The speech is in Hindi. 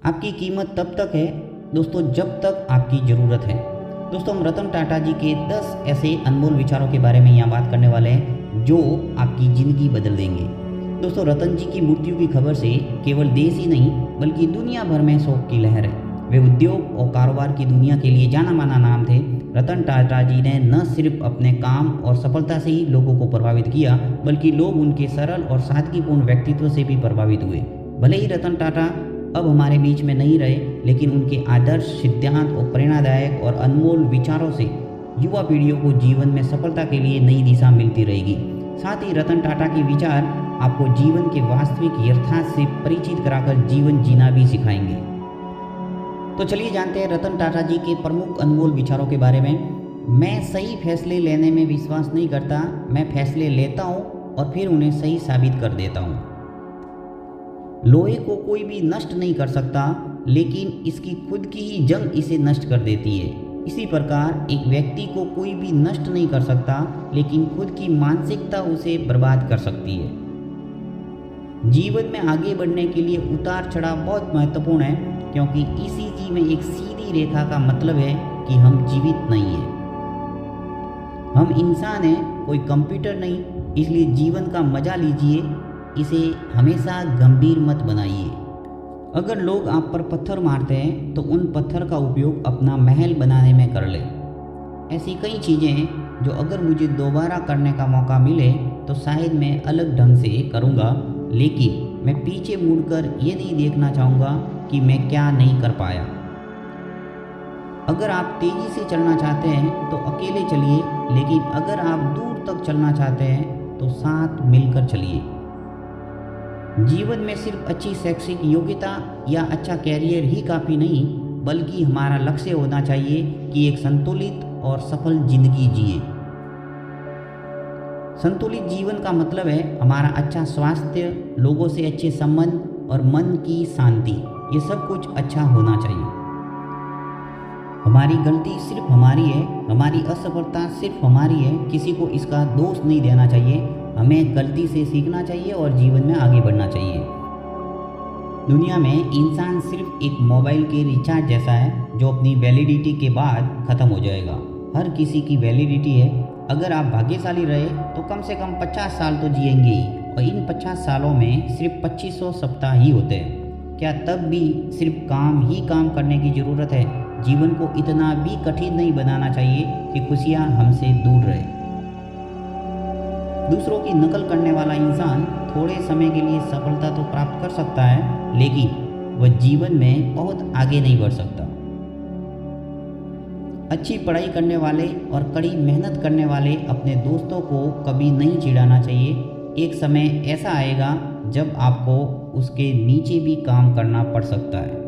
आपकी कीमत तब तक है दोस्तों जब तक आपकी ज़रूरत है। दोस्तों हम रतन टाटा जी के 10 ऐसे अनमोल विचारों के बारे में यहाँ बात करने वाले हैं जो आपकी ज़िंदगी बदल देंगे। दोस्तों रतन जी की मृत्यु की खबर से केवल देश ही नहीं बल्कि दुनिया भर में शोक की लहर है। वे उद्योग और कारोबार की दुनिया के लिए जाना माना नाम थे। रतन टाटा जी ने न सिर्फ अपने काम और सफलता से ही लोगों को प्रभावित किया बल्कि लोग उनके सरल और सादगीपूर्ण व्यक्तित्व से भी प्रभावित हुए। भले ही रतन टाटा अब हमारे बीच में नहीं रहे लेकिन उनके आदर्श, सिद्धांत और प्रेरणादायक और अनमोल विचारों से युवा पीढ़ियों को जीवन में सफलता के लिए नई दिशा मिलती रहेगी। साथ ही रतन टाटा के विचार आपको जीवन के वास्तविक यथार्थ से परिचित कराकर जीवन जीना भी सिखाएंगे। तो चलिए जानते हैं रतन टाटा जी के प्रमुख अनमोल विचारों के बारे में। मैं सही फैसले लेने में विश्वास नहीं करता, मैं फैसले लेता हूँ और फिर उन्हें सही साबित कर देता हूँ। लोहे को कोई भी नष्ट नहीं कर सकता लेकिन इसकी खुद की ही जंग इसे नष्ट कर देती है। इसी प्रकार एक व्यक्ति को कोई भी नष्ट नहीं कर सकता लेकिन खुद की मानसिकता उसे बर्बाद कर सकती है। जीवन में आगे बढ़ने के लिए उतार चढ़ाव बहुत महत्वपूर्ण है क्योंकि इसी जी में एक सीधी रेखा का मतलब है कि हम जीवित नहीं हैं, हम इंसान हैं, कोई कंप्यूटर नहीं। इसलिए जीवन का मजा लीजिए, इसे हमेशा गंभीर मत बनाइए। अगर लोग आप पर पत्थर मारते हैं तो उन पत्थर का उपयोग अपना महल बनाने में कर ले। ऐसी कई चीज़ें हैं जो अगर मुझे दोबारा करने का मौका मिले तो शायद मैं अलग ढंग से करूँगा, लेकिन मैं पीछे मुड़कर ये नहीं देखना चाहूँगा कि मैं क्या नहीं कर पाया। अगर आप तेज़ी से चलना चाहते हैं तो अकेले चलिए, लेकिन अगर आप दूर तक चलना चाहते हैं तो साथ मिलकर चलिए। जीवन में सिर्फ अच्छी शैक्षिक योग्यता या अच्छा कैरियर ही काफ़ी नहीं बल्कि हमारा लक्ष्य होना चाहिए कि एक संतुलित और सफल जिंदगी जिए। संतुलित जीवन का मतलब है हमारा अच्छा स्वास्थ्य, लोगों से अच्छे संबंध और मन की शांति। ये सब कुछ अच्छा होना चाहिए। हमारी गलती सिर्फ हमारी है, हमारी असफलता सिर्फ हमारी है, किसी को इसका दोष नहीं देना चाहिए। हमें गलती से सीखना चाहिए और जीवन में आगे बढ़ना चाहिए। दुनिया में इंसान सिर्फ एक मोबाइल के रिचार्ज जैसा है जो अपनी वैलिडिटी के बाद ख़त्म हो जाएगा। हर किसी की वैलिडिटी है। अगर आप भाग्यशाली रहे तो कम से कम 50 साल तो जिएंगे ही, और इन 50 सालों में सिर्फ 2500 सप्ताह ही होते हैं। क्या तब भी सिर्फ काम ही काम करने की ज़रूरत है? जीवन को इतना भी कठिन नहीं बनाना चाहिए कि खुशियाँ हमसे दूर रहे। दूसरों की नकल करने वाला इंसान थोड़े समय के लिए सफलता तो प्राप्त कर सकता है लेकिन वह जीवन में बहुत आगे नहीं बढ़ सकता। अच्छी पढ़ाई करने वाले और कड़ी मेहनत करने वाले अपने दोस्तों को कभी नहीं चिढ़ाना चाहिए। एक समय ऐसा आएगा जब आपको उसके नीचे भी काम करना पड़ सकता है।